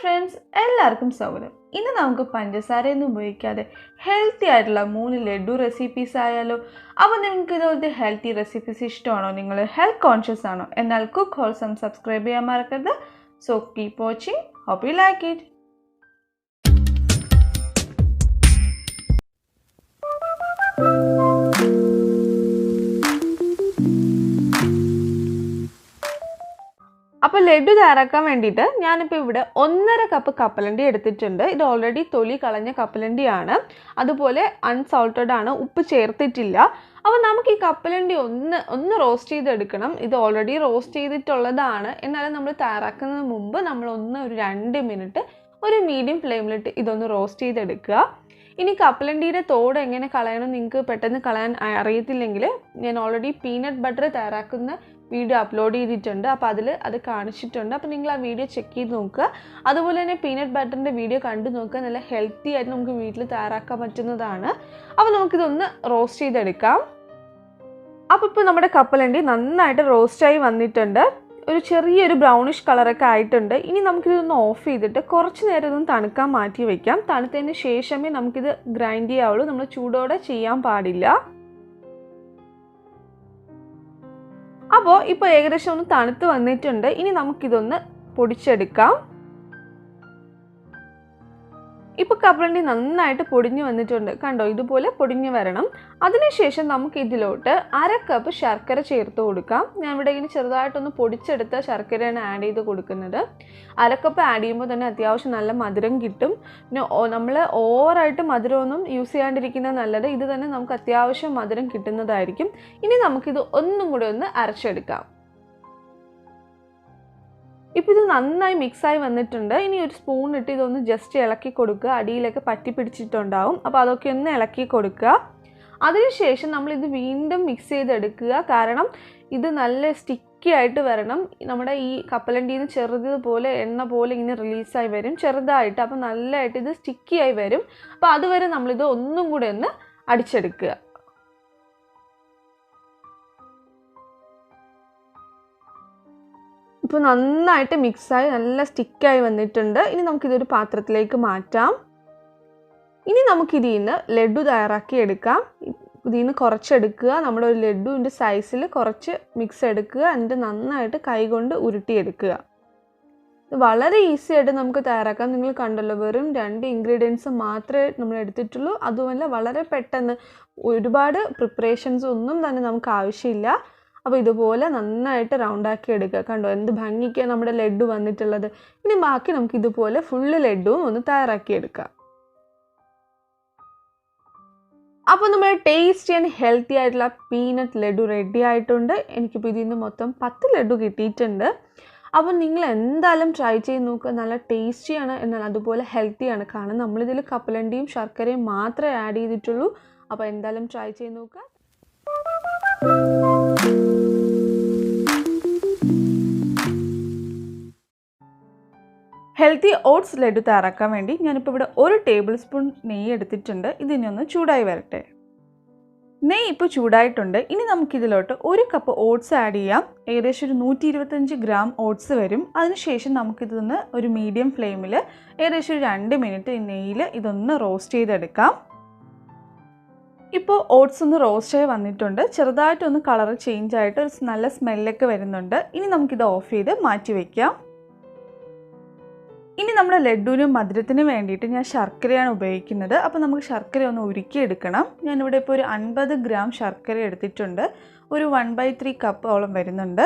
friends, എല്ലാവർക്കും സ്വാഗതം. ഇന്ന് നമുക്ക് പഞ്ചസാരയൊന്നും ഉപയോഗിക്കാതെ ഹെൽത്തി ആയിട്ടുള്ള 3 ലഡു റെസിപ്പീസ് ആയാലോ. അപ്പോൾ നിങ്ങൾക്ക് ഇതുപോലത്തെ ഹെൽത്തി റെസിപ്പീസ് ഇഷ്ടമാണോ? നിങ്ങൾ ഹെൽത്ത് കോൺഷ്യസ് ആണോ? എന്നാൽ കുക്ക് ഹോൾസം സബ്സ്ക്രൈബ് ചെയ്യാൻ മറക്കരുത്. So keep watching. Hope you like it. അപ്പോൾ ലഡു തയ്യാറാക്കാൻ വേണ്ടിയിട്ട് ഞാനിപ്പോൾ ഇവിടെ 1.5 കപ്പ് കപ്പലണ്ടി എടുത്തിട്ടുണ്ട്. ഇത് ഓൾറെഡി തൊലി കളഞ്ഞ കപ്പലണ്ടിയാണ്, അതുപോലെ അൺസോൾട്ടഡ് ആണ്, ഉപ്പ് ചേർത്തിട്ടില്ല. അപ്പോൾ നമുക്ക് ഈ കപ്പലണ്ടി ഒന്ന് റോസ്റ്റ് ചെയ്തെടുക്കണം. ഇത് ഓൾറെഡി റോസ്റ്റ് ചെയ്തിട്ടുള്ളതാണ്, എന്നാലും നമ്മൾ തയ്യാറാക്കുന്നതിന് മുമ്പ് നമ്മൾ ഒരു 2 മിനിറ്റ് ഒരു മീഡിയം ഫ്ലെയിമിലിട്ട് ഇതൊന്ന് റോസ്റ്റ് ചെയ്തെടുക്കുക. ഇനി കപ്പലണ്ടിയുടെ തോട് എങ്ങനെ കളയണം നിങ്ങൾക്ക് പെട്ടെന്ന് കളയാൻ അറിയത്തില്ലെങ്കിൽ ഞാൻ ഓൾറെഡി പീനട്ട് ബട്ടർ തയ്യാറാക്കുന്ന വീഡിയോ അപ്ലോഡ് ചെയ്തിട്ടുണ്ട്. അപ്പോൾ അത് കാണിച്ചിട്ടുണ്ട്. അപ്പോൾ നിങ്ങൾ ആ വീഡിയോ ചെക്ക് ചെയ്ത് നോക്കുക. അതുപോലെ തന്നെ പീനട്ട് ബട്ടറിൻ്റെ വീഡിയോ കണ്ടു നോക്കുക. നല്ല ഹെൽത്തി ആയിട്ട് നമുക്ക് വീട്ടിൽ തയ്യാറാക്കാൻ പറ്റുന്നതാണ്. അപ്പോൾ നമുക്കിതൊന്ന് റോസ്റ്റ് ചെയ്തെടുക്കാം. അപ്പോൾ ഇപ്പോൾ നമ്മുടെ കപ്പലണ്ടി നന്നായിട്ട് റോസ്റ്റായി വന്നിട്ടുണ്ട്. ഒരു ചെറിയൊരു ബ്രൗണിഷ് കളറൊക്കെ ആയിട്ടുണ്ട്. ഇനി നമുക്കിതൊന്ന് ഓഫ് ചെയ്തിട്ട് കുറച്ച് നേരം ഇതൊന്ന് തണുക്കാൻ മാറ്റി വയ്ക്കാം. തണുത്തതിന് ശേഷമേ നമുക്കിത് ഗ്രൈൻഡ് ചെയ്യാവുള്ളൂ. നമ്മൾ ചൂടോടെ ചെയ്യാൻ പാടില്ല. അപ്പോൾ ഇപ്പോൾ ഏകദേശം ഒന്ന് തണുത്ത് വന്നിട്ടുണ്ട്. ഇനി നമുക്കിതൊന്ന് പൊടിച്ചെടുക്കാം. ഇപ്പോൾ കപ്പലണ്ടി നന്നായിട്ട് പൊടിഞ്ഞു വന്നിട്ടുണ്ട്. കണ്ടോ, ഇതുപോലെ പൊടിഞ്ഞു വരണം. അതിനുശേഷം നമുക്ക് ഇതിലോട്ട് 1/2 കപ്പ് ശർക്കര ചേർത്ത് കൊടുക്കാം. ഞാൻ ഇവിടെ ഇങ്ങനെ ചെറുതായിട്ടൊന്ന് പൊടിച്ചെടുത്ത ശർക്കരയാണ് ആഡ് ചെയ്ത് കൊടുക്കുന്നത്. 1/2 കപ്പ് ആഡ് ചെയ്യുമ്പോൾ തന്നെ അത്യാവശ്യം നല്ല മധുരം കിട്ടും. പിന്നെ നമ്മൾ ഓവറായിട്ട് മധുരമൊന്നും യൂസ് ചെയ്യാണ്ടിരിക്കുന്നത് നല്ലത്. ഇത് തന്നെ നമുക്ക് അത്യാവശ്യം മധുരം കിട്ടുന്നതായിരിക്കും. ഇനി നമുക്കിത് ഒന്നും കൂടെ ഒന്ന് അരച്ചെടുക്കാം. ഇപ്പോൾ ഇത് നന്നായി മിക്സായി വന്നിട്ടുണ്ട്. ഇനി ഒരു സ്പൂൺ ഇട്ട് ഇതൊന്ന് ജസ്റ്റ് ഇളക്കി കൊടുക്കുക. അടിയിലൊക്കെ പറ്റി പിടിച്ചിട്ടുണ്ടാവും. അപ്പോൾ അതൊക്കെ ഒന്ന് ഇളക്കി കൊടുക്കുക. അതിനുശേഷം നമ്മളിത് വീണ്ടും മിക്സ് ചെയ്തെടുക്കുക. കാരണം ഇത് നല്ല സ്റ്റിക്കി ആയിട്ട് വരണം. നമ്മുടെ ഈ കപ്പലണ്ടിയിൽ നിന്ന് ചെറുതുപോലെ എണ്ണ പോലെ ഇങ്ങനെ റിലീസായി വരും ചെറുതായിട്ട്. അപ്പോൾ നല്ലതായിട്ട് ഇത് സ്റ്റിക്കി ആയി വരും. അപ്പോൾ അതുവരെ നമ്മളിത് ഒന്നും കൂടെ ഒന്ന് അടിച്ചെടുക്കുക. ഇപ്പോൾ നന്നായിട്ട് മിക്സായി നല്ല സ്റ്റിക്കായി വന്നിട്ടുണ്ട്. ഇനി നമുക്കിതൊരു പാത്രത്തിലേക്ക് മാറ്റാം. ഇനി നമുക്കിതിൽ നിന്ന് ലഡു തയ്യാറാക്കി എടുക്കാം. ഇതിൽ നിന്ന് കുറച്ചെടുക്കുക. നമ്മുടെ ഒരു ലഡുവിൻ്റെ സൈസിൽ കുറച്ച് മിക്സ് എടുക്കുക. എന്നിട്ട് നന്നായിട്ട് കൈകൊണ്ട് ഉരുട്ടിയെടുക്കുക. ഇത് വളരെ ഈസി ആയിട്ട് നമുക്ക് തയ്യാറാക്കാം. നിങ്ങൾ കണ്ടല്ലോ, വെറും 2 ഇൻഗ്രീഡിയൻസ് മാത്രമേ നമ്മൾ എടുത്തിട്ടുള്ളൂ. അതുമല്ല വളരെ പെട്ടെന്ന്, ഒരുപാട് പ്രിപ്പറേഷൻസ് ഒന്നും തന്നെ നമുക്ക് ആവശ്യമില്ല. അപ്പോൾ ഇതുപോലെ നന്നായിട്ട് റൗണ്ടാക്കി എടുക്കുക. കണ്ടോ എന്ത് ഭംഗിക്കാണ് നമ്മുടെ ലഡു വന്നിട്ടുള്ളത്. ഇനി ബാക്കി നമുക്ക് ഇതുപോലെ ഫുള്ള് ലഡുവും ഒന്ന് തയ്യാറാക്കി എടുക്കാം. അപ്പോൾ നമ്മുടെ ടേസ്റ്റി ആൻഡ് ഹെൽത്തി ആയിട്ടുള്ള പീനട്ട് ലഡു റെഡി ആയിട്ടുണ്ട്. എനിക്കിപ്പോൾ ഇതിൽ നിന്ന് മൊത്തം 10 ലഡു കിട്ടിയിട്ടുണ്ട്. അപ്പോൾ നിങ്ങൾ എന്തായാലും ട്രൈ ചെയ്ത് നോക്കുക. നല്ല ടേസ്റ്റിയാണ്, എന്നാൽ അതുപോലെ ഹെൽത്തിയാണ്. കാരണം നമ്മളിതിൽ കപ്പലണ്ടിയും ശർക്കരയും മാത്രമേ ആഡ് ചെയ്തിട്ടുള്ളൂ. അപ്പോൾ എന്തായാലും ട്രൈ ചെയ്ത് നോക്കുക. ഹെൽത്തി ഓട്സ് ലഡു തയ്യാറാക്കാൻ വേണ്ടി ഞാനിപ്പോൾ ഇവിടെ 1 ടേബിൾ സ്പൂൺ നെയ്യ് എടുത്തിട്ടുണ്ട്. ഇതിനൊന്ന് ചൂടായി വരട്ടെ. നെയ്യ് ഇപ്പോൾ ചൂടായിട്ടുണ്ട്. ഇനി നമുക്കിതിലോട്ട് 1 കപ്പ് ഓട്സ് ആഡ് ചെയ്യാം. ഏകദേശം ഒരു 125 ഗ്രാം ഓട്സ് വരും. അതിനുശേഷം നമുക്കിതൊന്ന് ഒരു മീഡിയം ഫ്ലെയിമിൽ ഏകദേശം ഒരു 2 മിനിറ്റ് ഈ നെയ്യിൽ ഇതൊന്ന് റോസ്റ്റ് ചെയ്തെടുക്കാം. ഇപ്പോൾ ഓട്സ് ഒന്ന് റോസ്റ്റായി വന്നിട്ടുണ്ട്. ചെറുതായിട്ടൊന്ന് കളർ ചേഞ്ച് ആയിട്ട് ഒരു നല്ല സ്മെല്ലൊക്കെ വരുന്നുണ്ട്. ഇനി നമുക്കിത് ഓഫ് ചെയ്ത് മാറ്റി വയ്ക്കാം. ഇനി നമ്മുടെ ലഡുവിനും മധുരത്തിന് വേണ്ടിയിട്ട് ഞാൻ ശർക്കരയാണ് ഉപയോഗിക്കുന്നത്. അപ്പോൾ നമുക്ക് ശർക്കര ഒന്ന് ഉരുക്കിയെടുക്കണം. ഞാനിവിടെ ഇപ്പോൾ ഒരു 50 ഗ്രാം ശർക്കര എടുത്തിട്ടുണ്ട്. ഒരു 1/3 കപ്പോളം വരുന്നുണ്ട്.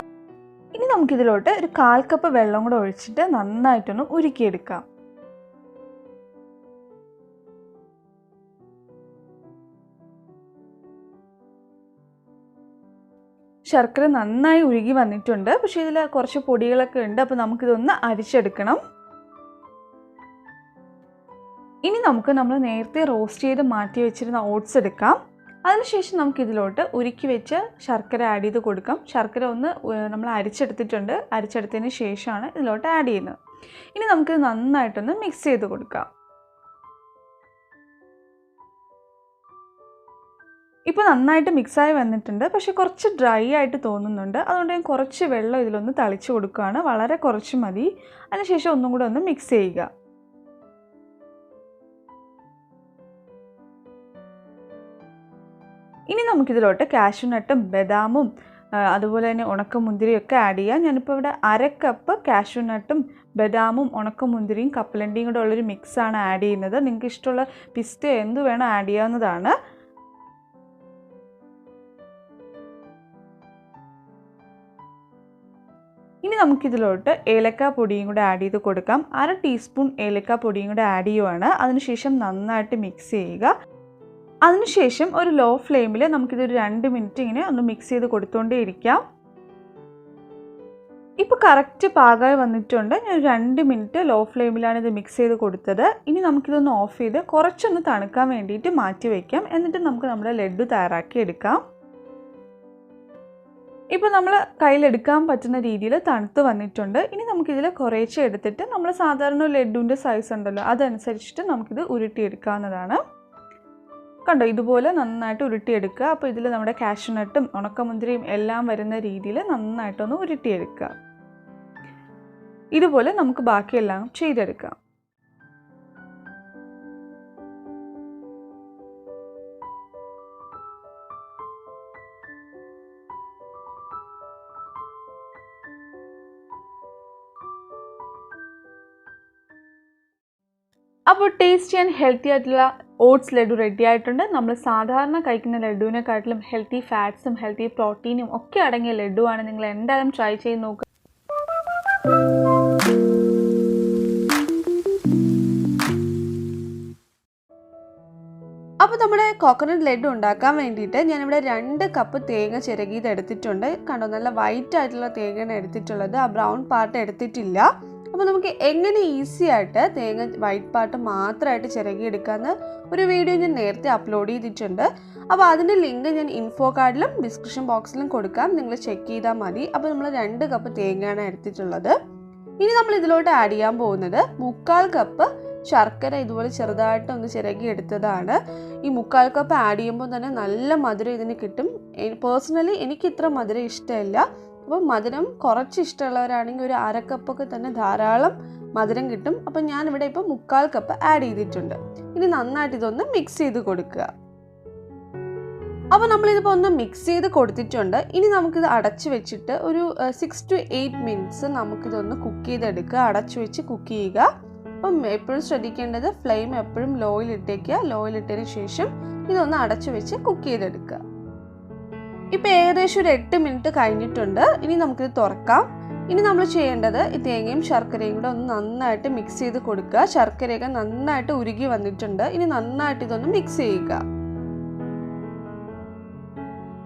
ഇനി നമുക്കിതിലോട്ട് ഒരു 1/4 കപ്പ് വെള്ളം കൂടെ ഒഴിച്ചിട്ട് നന്നായിട്ടൊന്ന് ഉരുക്കിയെടുക്കാം. ശർക്കര നന്നായി ഉരുകി വന്നിട്ടുണ്ട്. പക്ഷേ ഇതിൽ കുറച്ച് പൊടികളൊക്കെ ഉണ്ട്. അപ്പോൾ നമുക്കിതൊന്ന് അരിച്ചെടുക്കണം. ഇനി നമുക്ക് നമ്മൾ നേരത്തെ റോസ്റ്റ് ചെയ്ത് മാറ്റി വെച്ചിരുന്ന ഓട്സ് എടുക്കാം. അതിനുശേഷം നമുക്കിതിലോട്ട് ഉരുക്കി വെച്ച് ശർക്കര ആഡ് ചെയ്ത് കൊടുക്കാം. ശർക്കര ഒന്ന് നമ്മൾ അരിച്ചെടുത്തിട്ടുണ്ട്. അരിച്ചെടുത്തതിന് ശേഷമാണ് ഇതിലോട്ട് ആഡ് ചെയ്യുന്നത്. ഇനി നമുക്കിത് നന്നായിട്ടൊന്ന് മിക്സ് ചെയ്ത് കൊടുക്കാം. ഇപ്പോൾ നന്നായിട്ട് മിക്സായി വന്നിട്ടുണ്ട്, പക്ഷേ കുറച്ച് ഡ്രൈ ആയിട്ട് തോന്നുന്നുണ്ട്. അതുകൊണ്ട് ഞാൻ കുറച്ച് വെള്ളം ഇതിലൊന്ന് തളിച്ച് കൊടുക്കുകയാണ്. വളരെ കുറച്ച് മതി. അതിനുശേഷം ഒന്നും കൂടെ ഒന്ന് മിക്സ് ചെയ്യുക. ഇനി നമുക്കിതിലോട്ട് കാഷ്യൂ നട്ടും ബദാമും അതുപോലെ തന്നെ ഉണക്കമുന്തിരിയൊക്കെ ആഡ് ചെയ്യാം. ഞാനിപ്പോൾ ഇവിടെ 1/2 കപ്പ് കാഷ്യൂ നട്ടും ബദാമും ഉണക്കമുന്തിരിയും കപ്പലണ്ടിയും കൂടെ ഉള്ളൊരു മിക്സാണ് ആഡ് ചെയ്യുന്നത്. നിങ്ങൾക്ക് ഇഷ്ടമുള്ള പിസ്തയോ എന്ത് വേണം ആഡ് ചെയ്യാവുന്നതാണ്. ഇനി നമുക്കിതിലോട്ട് ഏലക്ക പൊടിയും കൂടെ ആഡ് ചെയ്ത് കൊടുക്കാം. 1/2 ടീസ്പൂൺ ഏലക്ക പൊടിയും കൂടെ ആഡ് ചെയ്യുവാണ്. അതിനുശേഷം നന്നായിട്ട് മിക്സ് ചെയ്യുക. അതിനുശേഷം ഒരു ലോ ഫ്ലെയിമിൽ നമുക്കിതൊരു 2 മിനിറ്റ് ഇങ്ങനെ ഒന്ന് മിക്സ് ചെയ്ത് കൊടുത്തുകൊണ്ടേ ഇരിക്കാം. ഇപ്പോൾ കറക്റ്റ് പാകമായി വന്നിട്ടുണ്ട്. ഞാൻ 2 മിനിറ്റ് ലോ ഫ്ലെയിമിലാണ് ഇത് മിക്സ് ചെയ്ത് കൊടുത്തത്. ഇനി നമുക്കിതൊന്ന് ഓഫ് ചെയ്ത് കുറച്ചൊന്ന് തണുക്കാൻ വേണ്ടിയിട്ട് മാറ്റി വയ്ക്കാം. എന്നിട്ട് നമുക്ക് നമ്മുടെ ലഡ്ഡു തയ്യാറാക്കി എടുക്കാം. ഇപ്പോൾ നമ്മൾ കയ്യിലെടുക്കാൻ പറ്റുന്ന രീതിയിൽ തണുത്ത് വന്നിട്ടുണ്ട്. ഇനി നമുക്കിതിൽ കുറേശ്ശെ എടുത്തിട്ട് നമ്മൾ സാധാരണ ലഡ്ഡുവിൻ്റെ സൈസ് ഉണ്ടല്ലോ, അതനുസരിച്ചിട്ട് നമുക്കിത് ഉരുട്ടിയെടുക്കാവുന്നതാണ്. കണ്ടോ, ഇതുപോലെ നന്നായിട്ട് ഉരുട്ടിയെടുക്കുക. അപ്പോൾ ഇതിൽ നമ്മുടെ കാഷ്യൂ നട്ടും ഉണക്കമുന്തിരിയും എല്ലാം വരുന്ന രീതിയിൽ നന്നായിട്ടൊന്ന് ഉരുട്ടിയെടുക്കുക. ഇതുപോലെ നമുക്ക് ബാക്കിയെല്ലാം ചെയ്തെടുക്കാം. അപ്പോൾ ടേസ്റ്റി ആൻഡ് ഹെൽത്തി ആയിട്ടുള്ള ഓട്സ് ലഡു റെഡി ആയിട്ടുണ്ട്. നമ്മൾ സാധാരണ കഴിക്കുന്ന ലഡുവിനെക്കാട്ടിലും ഹെൽത്തി ഫാറ്റ്സും ഹെൽത്തി പ്രോട്ടീനും ഒക്കെ അടങ്ങിയ ലഡുവാണ്. നിങ്ങൾ എന്തായാലും ട്രൈ ചെയ്ത് നോക്കുക. അപ്പോൾ നമ്മുടെ കോക്കനട്ട് ലഡു ഉണ്ടാക്കാൻ വേണ്ടിയിട്ട് ഞാനിവിടെ 2 കപ്പ് തേങ്ങ ചിരകിയത് എടുത്തിട്ടുണ്ട്. കണ്ടോ, നല്ല വൈറ്റ് ആയിട്ടുള്ള തേങ്ങയാണ് എടുത്തിട്ടുള്ളത്. ആ ബ്രൗൺ പാർട്ട് എടുത്തിട്ടില്ല. അപ്പോൾ നമുക്ക് എങ്ങനെ ഈസി ആയിട്ട് തേങ്ങ വൈറ്റ് പാർട്ട് മാത്രമായിട്ട് ചിരകിയെടുക്കാമെന്ന് ഒരു വീഡിയോ ഞാൻ നേരത്തെ അപ്ലോഡ് ചെയ്തിട്ടുണ്ട്. അപ്പോൾ അതിൻ്റെ ലിങ്ക് ഞാൻ ഇൻഫോ കാർഡിലും ഡിസ്ക്രിപ്ഷൻ ബോക്സിലും കൊടുക്കാം. നിങ്ങൾ ചെക്ക് ചെയ്താൽ മതി. അപ്പോൾ നമ്മൾ 2 കപ്പ് തേങ്ങയാണ് എടുത്തിട്ടുള്ളത്. ഇനി നമ്മൾ ഇതിലോട്ട് ആഡ് ചെയ്യാൻ പോകുന്നത് 3/4 കപ്പ് ശർക്കര ഇതുപോലെ ചെറുതായിട്ട് ഒന്ന് ചിരകി എടുത്തതാണ്. ഈ 3/4 കപ്പ് ആഡ് ചെയ്യുമ്പോൾ തന്നെ നല്ല മധുരം ഇതിന് കിട്ടും. പേഴ്സണലി എനിക്ക് ഇത്ര മധുരം ഇഷ്ടമില്ല. അപ്പോൾ മധുരം കുറച്ച് ഇഷ്ടമുള്ളവരാണെങ്കിൽ ഒരു 1/2 കപ്പൊക്കെ തന്നെ ധാരാളം മധുരം കിട്ടും. അപ്പോൾ ഞാനിവിടെ ഇപ്പോൾ 3/4 കപ്പ് ആഡ് ചെയ്തിട്ടുണ്ട്. ഇനി നന്നായിട്ട് ഇതൊന്ന് മിക്സ് ചെയ്ത് കൊടുക്കുക. അപ്പോൾ നമ്മളിതിപ്പോൾ ഒന്ന് മിക്സ് ചെയ്ത് കൊടുത്തിട്ടുണ്ട്. ഇനി നമുക്കിത് അടച്ച് വെച്ചിട്ട് ഒരു 6 to 8 മിനിറ്റ്സ് നമുക്കിതൊന്ന് കുക്ക് ചെയ്തെടുക്കുക. അടച്ച് വെച്ച് കുക്ക് ചെയ്യുക. അപ്പം എപ്പോഴും ശ്രദ്ധിക്കേണ്ടത് ഫ്ലെയിം എപ്പോഴും ലോയിൽ ഇട്ടേക്കുക. ലോയിൽ ഇട്ടതിന് ശേഷം ഇതൊന്ന് അടച്ച് വെച്ച് കുക്ക് ചെയ്തെടുക്കുക. ഇപ്പോൾ ഏകദേശം ഒരു 8 മിനിറ്റ് കഴിഞ്ഞിട്ടുണ്ട്. ഇനി നമുക്കിത് തുറക്കാം. ഇനി നമ്മൾ ചെയ്യേണ്ടത് ഈ തേങ്ങയും ശർക്കരയും കൂടെ ഒന്ന് നന്നായിട്ട് മിക്സ് ചെയ്ത് കൊടുക്കുക. ശർക്കരയൊക്കെ നന്നായിട്ട് ഉരുകി വന്നിട്ടുണ്ട്. ഇനി നന്നായിട്ട് ഇതൊന്ന് മിക്സ് ചെയ്യുക.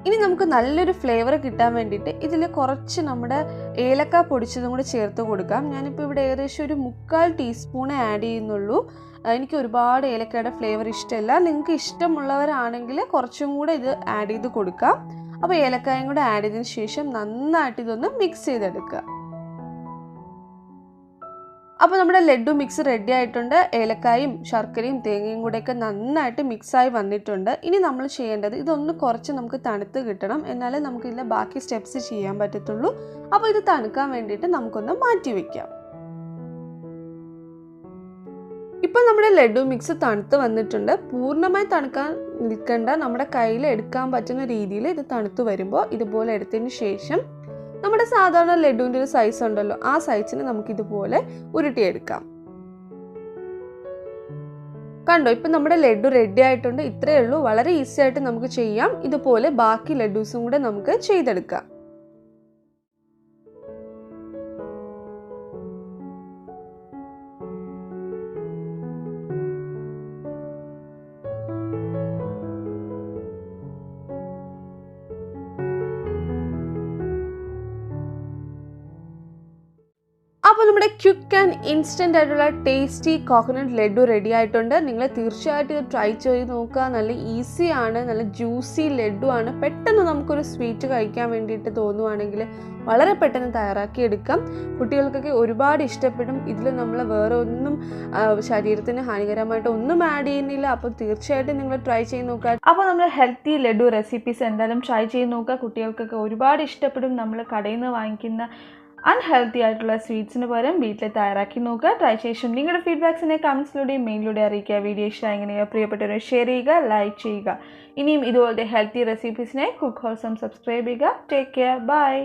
ഇനി നമുക്ക് നല്ലൊരു ഫ്ലേവർ കിട്ടാൻ വേണ്ടിയിട്ട് ഇതിൽ കുറച്ച് നമ്മുടെ ഏലക്ക പൊടിച്ചതും കൂടെ ചേർത്ത് കൊടുക്കാം. ഞാനിപ്പോൾ ഇവിടെ ഏകദേശം ഒരു 3/4 ടീസ്പൂണേ ആഡ് ചെയ്യുന്നുള്ളൂ. എനിക്ക് ഒരുപാട് ഏലക്കയുടെ ഫ്ലേവർ ഇഷ്ടമല്ല. നിങ്ങൾക്ക് ഇഷ്ടമുള്ളവരാണെങ്കിൽ കുറച്ചും കൂടെ ഇത് ആഡ് ചെയ്ത് കൊടുക്കാം. അപ്പോൾ ഏലക്കായും കൂടെ ആഡ് ചെയ്തതിന് ശേഷം നന്നായിട്ട് ഇതൊന്ന് മിക്സ് ചെയ്തെടുക്കുക. അപ്പോൾ നമ്മുടെ ലഡു മിക്സ് റെഡി ആയിട്ടുണ്ട്. ഏലക്കായും ശർക്കരയും തേങ്ങയും കൂടെയൊക്കെ നന്നായിട്ട് മിക്സായി വന്നിട്ടുണ്ട്. ഇനി നമ്മൾ ചെയ്യേണ്ടത് ഇതൊന്ന് കുറച്ച് നമുക്ക് തണുത്ത് കിട്ടണം. എന്നാലേ നമുക്കിതിലെ ബാക്കി സ്റ്റെപ്സ് ചെയ്യാൻ പറ്റത്തുള്ളൂ. അപ്പോൾ ഇത് തണുക്കാൻ വേണ്ടിയിട്ട് നമുക്കൊന്ന് മാറ്റി വയ്ക്കാം. ഇപ്പോൾ നമ്മുടെ ലഡു മിക്സ് തണുത്ത് വന്നിട്ടുണ്ട്. പൂർണ്ണമായി തണുക്കാൻ നിൽക്കേണ്ട, നമ്മുടെ കയ്യിൽ എടുക്കാൻ പറ്റുന്ന രീതിയിൽ ഇത് തണുത്ത് വരുമ്പോൾ ഇതുപോലെ എടുത്തതിന് ശേഷം നമ്മുടെ സാധാരണ ലഡുവിൻ്റെ ഒരു സൈസ് ഉണ്ടല്ലോ, ആ സൈസിന് നമുക്കിതുപോലെ ഉരുട്ടിയെടുക്കാം. കണ്ടോ, ഇപ്പം നമ്മുടെ ലഡു റെഡി ആയിട്ടുണ്ട്. ഇത്രയേ ഉള്ളൂ. വളരെ ഈസി ആയിട്ട് നമുക്ക് ചെയ്യാം. ഇതുപോലെ ബാക്കി ലഡൂസും കൂടെ നമുക്ക് ചെയ്തെടുക്കാം. അപ്പോൾ നമ്മുടെ ക്വിക്ക് ആൻഡ് ഇൻസ്റ്റൻ്റ് ആയിട്ടുള്ള ടേസ്റ്റി കോക്കനട്ട് ലഡു റെഡി ആയിട്ടുണ്ട്. നിങ്ങൾ തീർച്ചയായിട്ടും ഇത് ട്രൈ ചെയ്ത് നോക്കുക. നല്ല ഈസിയാണ്, നല്ല ജ്യൂസി ലഡു ആണ്. പെട്ടെന്ന് നമുക്കൊരു സ്വീറ്റ് കഴിക്കാൻ വേണ്ടിയിട്ട് തോന്നുവാണെങ്കിൽ വളരെ പെട്ടെന്ന് തയ്യാറാക്കി എടുക്കാം. കുട്ടികൾക്കൊക്കെ ഒരുപാട് ഇഷ്ടപ്പെടും. ഇതിൽ നമ്മൾ വേറെ ഒന്നും ശരീരത്തിന് ഹാനികരമായിട്ട് ഒന്നും ആഡ് ചെയ്യുന്നില്ല. അപ്പോൾ തീർച്ചയായിട്ടും നിങ്ങൾ ട്രൈ ചെയ്ത് നോക്കുക. അപ്പോൾ നമ്മൾ ഹെൽത്തി ലഡു റെസിപ്പീസ് എന്തായാലും ട്രൈ ചെയ്ത് നോക്കുക. കുട്ടികൾക്കൊക്കെ ഒരുപാട് ഇഷ്ടപ്പെടും. നമ്മൾ കടയിൽ നിന്ന് വാങ്ങിക്കുന്ന അൺഹെൽത്തി ആയിട്ടുള്ള സ്വീറ്റ്സിന് പകരം വീട്ടിൽ തയ്യാറാക്കി നോക്കുക. ട്രൈ ശേഷം നിങ്ങളുടെ ഫീഡ്ബാക്സിനെ കമൻസിലൂടെയും മെയിലിലൂടെ അറിയിക്കുക. വീഡിയോ ഇഷ്ടമായെങ്കിൽ പ്രിയപ്പെട്ടവരെ ഷെയർ ചെയ്യുക, ലൈക്ക് ചെയ്യുക. ഇനിയും ഇതുപോലത്തെ ഹെൽത്തി റെസിപ്പീസിനെ കുക്ക് ഹോൾസം സബ്സ്ക്രൈബ് ചെയ്യുക. Take care, by.